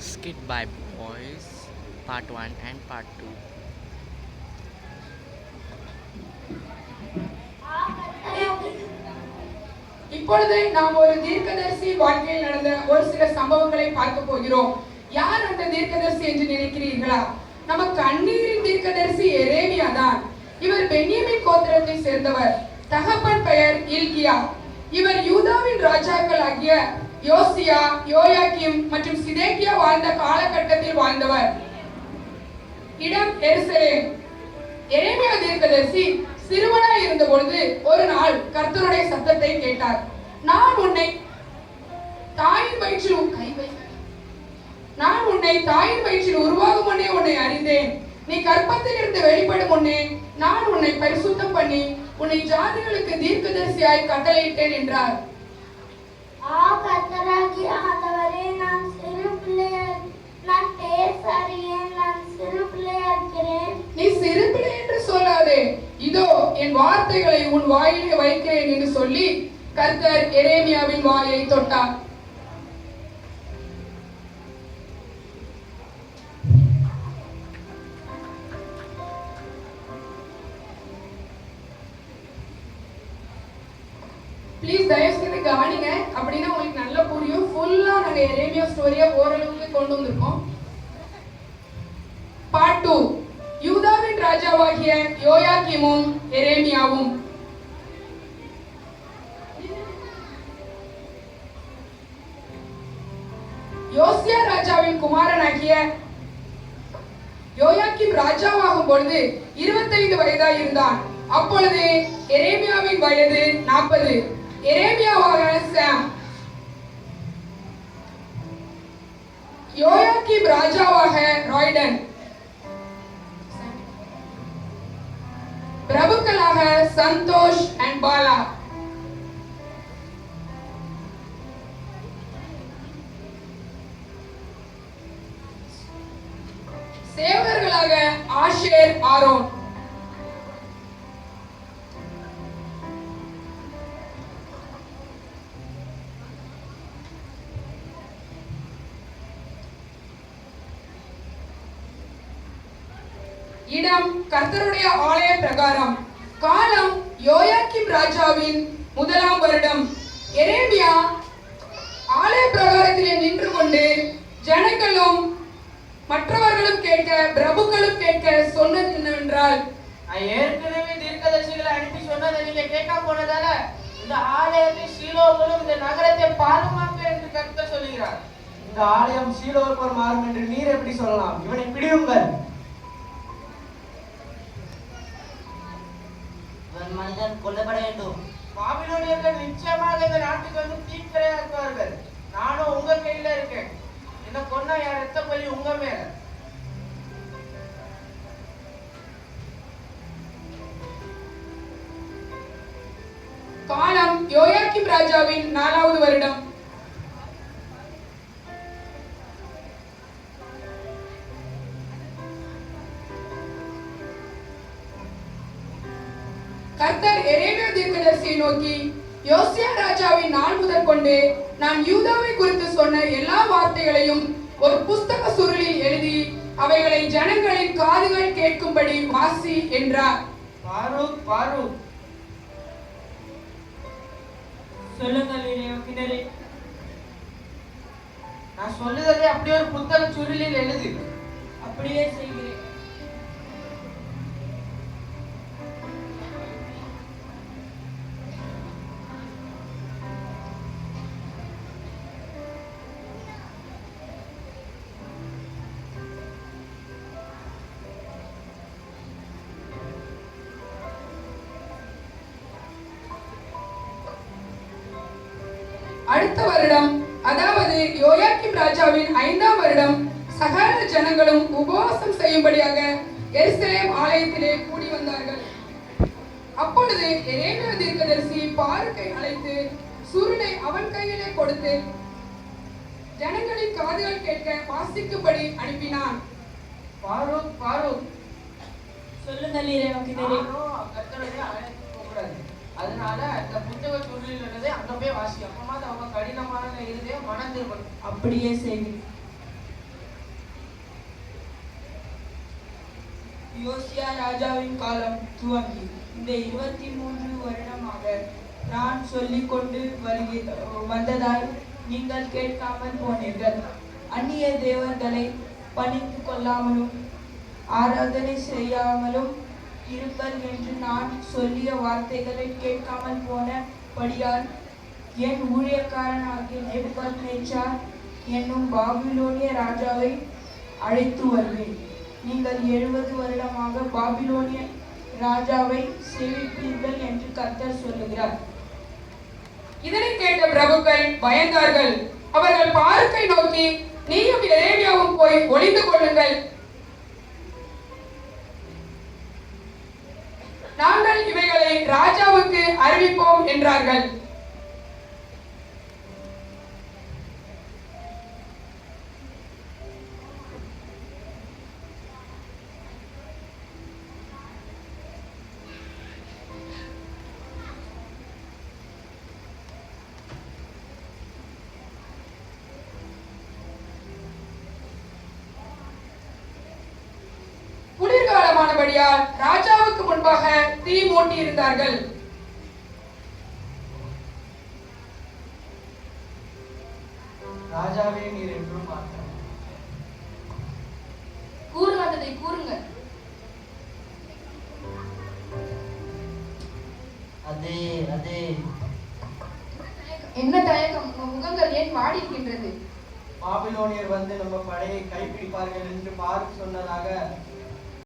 Skit by Boys Part 1 and Part 2. இப்பொழுது நாம் ஒரு தீர்க்கதரிசி வாழ்க்கையில் நடந்த ஒரு சில சம்பவங்களை பார்க்க போகிறோம். யார் அந்த தீர்க்கதரிசி என்று நினைக்கிறீர்களா? நமக்கு அந்நீரின் தீர்க்கதரிசி எரேமியா தான். இவர் பென்யமீன் கோத்திரத்தை சேர்ந்தவர். தகப்பன் பெயர் இல்கியா. இவர் யூதாவின் ராஜாக்கள் ஆகிய யோசியா, யோயாக்கிம் மற்றும் சிதேக்கியா வாழ்ந்த காலகட்டத்தில் வாழ்ந்தவர். இடம் எருசலேம். எரேமியா தீர்க்கதரிசி சிறுவனாய் இருந்த பொழுது ஒரு நாள் கர்த்தருடைய சத்தத்தை கேட்டார். நான் உன்னை தாயின் வயிற்றில் உருவாகும் முன்னே உன்னை அறிந்தேன். நீ கர்ப்பத்தில் இருந்து வெளிப்படும் முன்னே நான் உன்னை பரிசுத்தம் பண்ணி உன்னை ஜாதிகளுக்கு தீர்க்கதரிசியாய் கட்டளையிட்டேன் என்றார். கர்த்தராகிய ஆண்டவரே, நான் சிறு பிள்ளையார், நான் பேச அறியேன், நான் சிறு பிள்ளையா இருக்கிறேன். நீ சிறு பிள்ளை என்று சொல்லாதே, இதோ என் வார்த்தைகளை உன் வாயிலே வைக்கிறேன் என்று சொல்லி கர்த்தர் எரேமியாவின் வாயை தொட்டார். ப்ளீஸ் தயவு செய்து கவனிங்க, அப்படின்னா உங்களுக்கு நல்லா புரியும். ஃபுல்லா நாங்க எரேமியா ஸ்டோரியை ஓரளவுக்கு கொண்டு வந்திருக்கோம். பார்ட் 2. யூதாவின் ராஜாவாகிய யோயாக்கிமும் எரேமியாவும். யோசியா ராஜாவின் குமாரனாகிய யோயாக்கிம் ராஜாவாகும் பொழுது 25 வயதாய் இருந்தான். அப்பொழுது எரேமியாவின் வயது 40. எரேமியாவாக சாம். யோயாக்கிம் ராஜாவாக ராய்டன். பிரபுக்களாக சந்தோஷ் அண்ட் பாலா. சேவகர்களாக ஆஷேர், ஆரோன். இடம் கர்த்தருடைய ஆலய பிரகாரம். காலம் யோயாக்கிம் ராஜாவின் 1ஆம் வருடம். எரேமியா ஆலய பிரகாரத்திலே நின்று கொண்டு ஜனங்களும் மற்றவர்களும் கேட்க, பிரபுக்களும் கேட்க சொன்னது என்னவென்றால், நான் ஏற்கனவே தீர்க்கதரிசிகளை அனுப்பி சொன்னதை நீங்க கேட்காம போனதால இந்த ஆலயத்தை சீலோவிலும் இந்த நகரத்தை பாதுகாக்க என்று கர்த்தர் சொல்லுகிறார். இந்த ஆலயம் சீலோவுக்கு போல் மாறும் என்று நீர் எப்படி சொல்லலாம்? இவனை பிடியுங்கள். மனிதன் கொல்லப்பட வேண்டும். பாபிலோனியர்கள் நிச்சயமாக இந்த நாட்டுக்கு வந்து தீக்கிரையாக்குவார்கள். நானும் உங்க கையில இருக்கேன். என்ன கொன்னா யார் ரத்த பலி உங்க மேல. காலம் யோயாக்கிம் ராஜாவின் 4ஆவது வருடம். கர்த்தர் எரேமியா தீர்க்கதரிசியை நோக்கி, யோசியா ராஜாவின் நாள் முதல் கொண்டு நான் யூதாவை குறித்து சொன்ன எல்லா வார்த்தைகளையும் ஒரு புஸ்தக சுருளில் எழுதி அவைகளை ஜனங்களின் காதுகள் கேட்கும்படி வாசி என்றார். பாரூக் சொல்லுங்கள். நான் சொல்லுததை அப்படியே ஒரு புத்தக சுருளில் எழுது. அப்படியே செய்கிறேன். அடுத்த வருடம், அதாவது யோயாக்கிம் ராஜாவின் 5ஆம் வருடம், சகல ஜனங்களும் உபவாசம் செய்யும்படியாக எருசலேம் ஆலயத்திலே கூடி வந்தார்கள். அப்பொழுது எரேமியா தீர்க்கதரிசி பாருக்கை அழைத்து சுருளை அவன் கையிலே கொடுத்து ஜனங்களின் காதுகள் கேட்க வாசிக்கும்படி அனுப்பினான். பாரூக் சொல்லுங்கள். கர்த்தருடைய ஆலயத்துக்கு போகக்கூடாது. அதனால இந்த புத்தக சுருளில் உள்ளதை அங்க போய் வாசி. அப்பமா அவங்க கடினமான இருதயம் மனம் திரும்பணும். அப்படியே செய்கிறேன். யோசியா ராஜாவின் காலம் துவங்கி இந்த 23 வருடமாக நான் சொல்லிக் கொண்டு வந்ததால் நீங்கள் கேட்காமல் போனீர்கள். அந்நிய தேவர்களை பணிந்து கொள்ளாமலும் ஆராதனை செய்யாமலும் இருப்பர் என்று நான் சொல்லிய வார்த்தைகளை கேட்காமல் போனபடியால் என் ஊழியக்காரனாகிய நேபுகாத்நேச்சார் என்னும் பாபிலோனிய ராஜாவை அழைத்து வருவேன். நீங்கள் 70 வருடமாக பாபிலோனிய ராஜாவை சேவிப்பீர்கள் என்று கர்த்தர் சொல்லுகிறார். இதனை கேட்ட பிரபுக்கள் பயந்தார்கள். அவர்கள் பாருக்கை நோக்கி, நீயும் எரேமியாவும் போய் ஒளிந்து கொள்ளுங்கள், நாங்கள் இவைகளை ராஜாவுக்கு அறிவிப்போம் என்றார்கள். குளிர்காலமானபடியால் ராஜாவுக்கு முன்பாக தீ மூட்டி இருந்தார்கள். ராஜாவே நீர் என்றும் பார்க்கிறேன். கூறுவதை கூறுங்க. அதே அதே என்ன தயக்கம், உங்க முகங்கள் ஏன் வாடி இருக்கின்றது? பாபிலோனியர் வந்து நம்ம படையை கைப்பிடிப்பார்கள் என்று பார்த்து சொன்னதாக